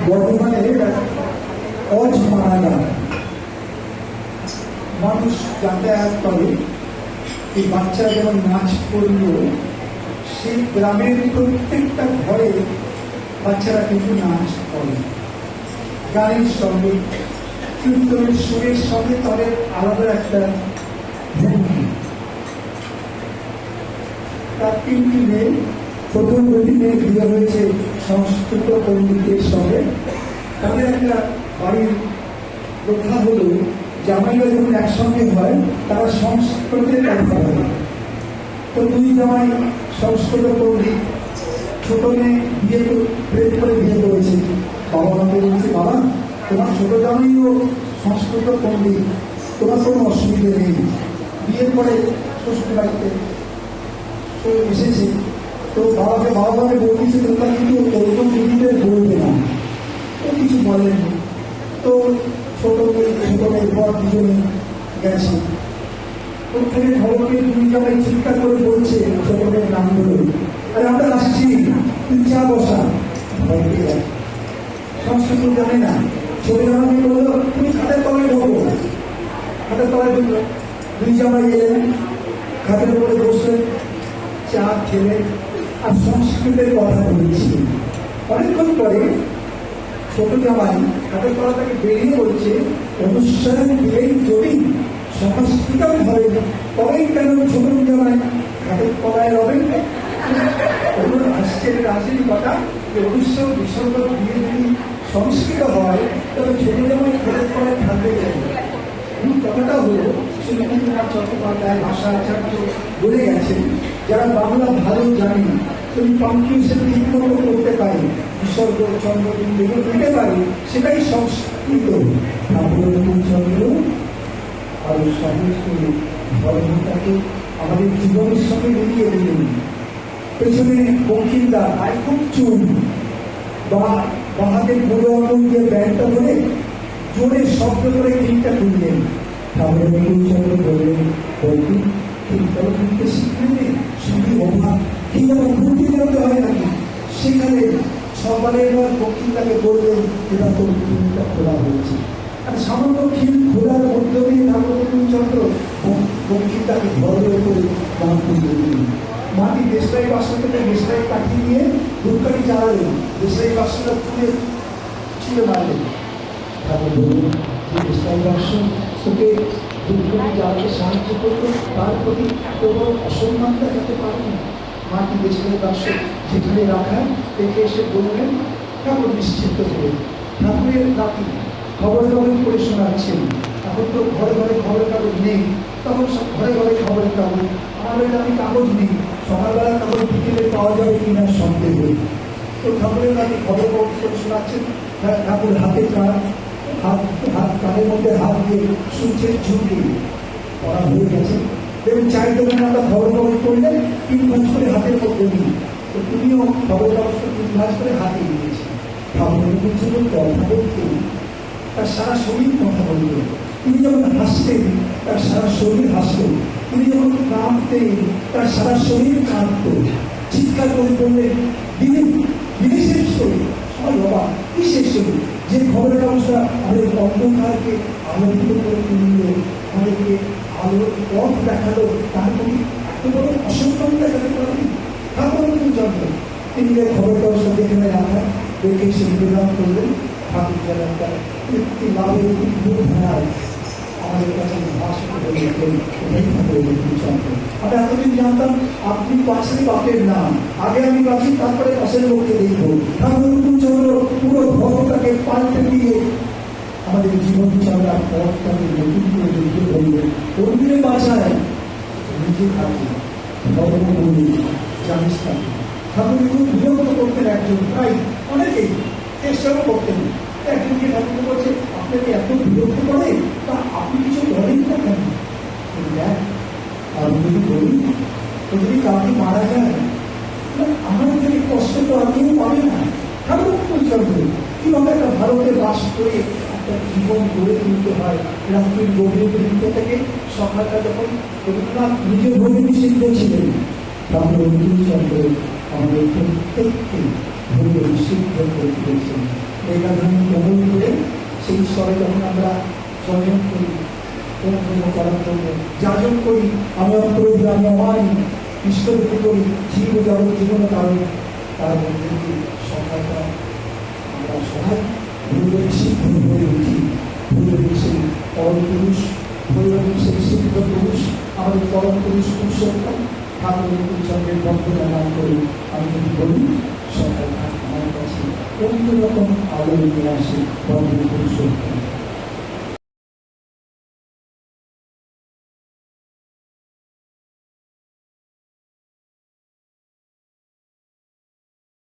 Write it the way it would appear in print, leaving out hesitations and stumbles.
বর্তমানে অজমারা মানুষ যাতায়াত করে, এই বাচ্চা যেমন নাচ করলো, সেই গ্রামের প্রত্যেকটা ঘরে বাচ্চারা কিন্তু নাচ করে, গানের সঙ্গে কীর্তনের সুরের সঙ্গে তাদের আলাদা একটা ভঙ্গি। তার 3টি মেয়ে, প্রথম 2টি মেয়ে বিয়ে হয়েছে সংস্কৃত পণ্ডিতের সঙ্গে। তাদের একটা বাড়ির প্রথা হলো জামাইরা যখন একসঙ্গে হয় তারা সংস্কৃতের কথা বলে। তো 2 জামাই সংস্কৃত পণ্ডিত, ছোট মেয়ে বিয়ে করে বিয়ে করেছে। বাবা মাকে বলছে, বাবা তোমার ছোট জামাইও সংস্কৃত পণ্ডিত, তোমার কোনো অসুবিধে নেই। বিয়ের পরে শ্বশুর বাড়িতে এসেছে, তো বাবাকে বলতেছে তোমরা কিন্তু ওরকম দিদিদের বলবে না। তো কিছু বলেনি। তো ছোট মেয়ের পর 2জনে গেছে। প্রত্যেকে খবরকে 2 জায়গায় চিৎকার করে বলছে ছোট মেয়ের নাম ধরে, আরে আমরা আসছি, তুই চা বসা। সংস্কৃত জানে না। ছোট জামাই বললো তুমি খাটের তলায় ঢোকো। খাটের তলায় ঢুকলো। 2 জামাই এলেন, খাটের উপরে বসে চা খেলে আর সংস্কৃতের কথা বলছি। অনেকক্ষণ পরে ছোট জামাই খাটের তলা থেকে বেরিয়ে বলছে, অনুষ্ঠান দিলেই যদি সংস্কৃত হবে তবেই কেন ছোট জামাই খাটের তলায় রবেন? আসেনি কথা যে 1920 দিয়ে যদি সংস্কৃত হয় তবে ছোট জামাই খাটের তলায় থাকবে কেন? কথাটা হলো সুনীতিনাথ চট্টোপাধ্যায় ভাষাচার্য বলে গেছেন, যারা বাংলা ভালো জানি তুমি পাংচুয়েশন ঠিক মতো করতে পারি, বিসর্গ চন্দ্রবিন্দু দিতে পারি, সেটাই সংস্কৃত। চন্দ্র আরো সহজ করে ধর্মটাকে আমাদের জীবনের সঙ্গে মিলিয়ে দিলেন। পেছনে বঙ্কিমদা আয় খুব চুন বা হাতের বুড়ো অঙ্গন দিয়ে ব্যাগটা ধরে জোরে শব্দ করে তিনটা তুললেন। তাহলে চন্দ্র বললেন, বলতি তিনটাও তুলতে শিখলেন, শুধু অভাব ঠিক আমার ঘুরতে যেতে হয় নাকি? সেখানে সকালের পর বক্তৃতাকে বললেন, এবার তোর তিনটা খোলা হয়েছে। আর সামান্য খিল খোলার মধ্য দিয়ে চন্দ্র বক্তৃতাকে ঘরের উপরে দান করে দিলেন। মাটি দেশলাই বাক্স থেকে দেশলাই কাটিয়ে নিয়ে ধূপকাঠি জ্বালালেন, দেশলাই বাক্সটা ছুঁড়ে মারলেন। তারপর বললেন যে দেশলাই বাক্স তোকে ধূপকাঠি জ্বালাতে সাহায্য করতো, তার প্রতি এত বড় অসম্মান দেখাতে পারেনি। মাটি দেশলাই বাক্স যেখানে রাখা দেখে এসে বললেন, ঠাকুর নিশ্চিন্ত করে ঠাকুরের নাতি খবরের কাগজ পড়ে শোনাচ্ছেন। এখন তো ঘরে ঘরে খবরের কাগজ নেই, তখন সব ঘরে ঘরে খবরের কাগজ। আমাদের নাতি কাগজ নেই, সকালবেলা কাগজ বিকেলে পাওয়া যাবে কিনা সন্দেহ। তো ঠাকুরের নাতি খবর পড়ে শোনাচ্ছেন, ঠাকুর হাতে হাত কানের মধ্যে হাত দিয়ে শুনছেন, ঝুঁকে পড়া হয়ে গেছে। দেখুন 4 দিনের আমরা খবর কাগজ পড়লেন, 3 ভাঁজ করে হাতের মধ্যে নিই। তো তুমিও খবর কাগজটা 3 ভাঁজ করে হাতে নিয়েছি। ঠাকুরের জন্য কথা বলতেন, তার সারা শরীর কথা বলতেন। তিনি যখন হাসতেন তার সারা শরীর হাসতেন, তিনি যখন কাঁদতেন তার সারা শরীর কাঁদত। চিৎকার করে বললেন, দিদি শেষ করি। সবাই বাবা কি শেষ করি? যে খবরের কাগজটা আমাদের অন্ধকারকে আলোকিত করে তুললো, আমাদেরকে আলোর পথ দেখালো, তার প্রতি এত বড় অসম্মান দেখাতে পারেন ঠাকুর চন্দ্র। তিনি খবরের কাগজটা যেখানে রাখা দেখে সে নিবেদন করলেন, ঠাকুর যেন একটা তৃপ্তি লাভের ধারায় আমাদের কাছে ভাষণ চন্দ্র। আমরা এতদিন জানতাম আপনি পাশের বাপের নাম, আগে আমি বাঁচি তারপরে পাশের লোককে দেখবো। ঠাকুর চন্দ্র পুরো ধর্মটাকে পাল্টে দিয়ে আমাদের জীবন চলার পথটাকে নতুন করে যুক্ত করবে। কর্মীরে বাঁচায় নিজে থাকে ধর্ম বলি জানিস থাকে। ঠাকুর খুব বিরক্ত করতেন একজন, প্রায় অনেকেই চেষ্টাও করতেন। একজনকে ঠাকুর বলছে, আপনাকে এত বিরক্ত করে তা আপনি কিছু বলেন না কেন? দেখ আমি যদি বলি তো যদি কাউকে মারা যায় আমার থেকে কষ্ট তো আর কেউ পাবে না। ঠাকুর চন্দ্র কিভাবে একটা ভারতে বাস করে একটা জীবন গড়ে তুলতে হয়। রাত্রির গভীর বৃত্ত থেকে সকালটা যখন রবীন্দ্রনাথ নিজের ভূমি সিদ্ধ ছিলেন, ঠাকুর চন্দ্র আমাদের প্রত্যেককে ভূমি সিদ্ধ করে তুলেছেন। মেঘাধরণী কবল করে সেই স্তরে যখন আমরা চয়ন করি করার জন্য যাজন করি, আমার অন্তরে আমি আমারই ঈশ্বরকে করি জীব জগৎ জীবন কারণ তার মধ্যে দিয়ে সহায়তা আমরা সবাই ভূবেশী হয়ে উঠি। ভূবেশী পরম পুরুষ, ভৈরবেশী সিদ্ধ পুরুষ, আমাদের পরম পুরুষ পুরুষোত্তম ঠাকুরের চন্দ্রের বন্ধনা নাম করি। আমি যদি বলি সকাল আমার কাছে অন্যরকম আলো নিয়ে আসে পরম পুরুষোত্তম।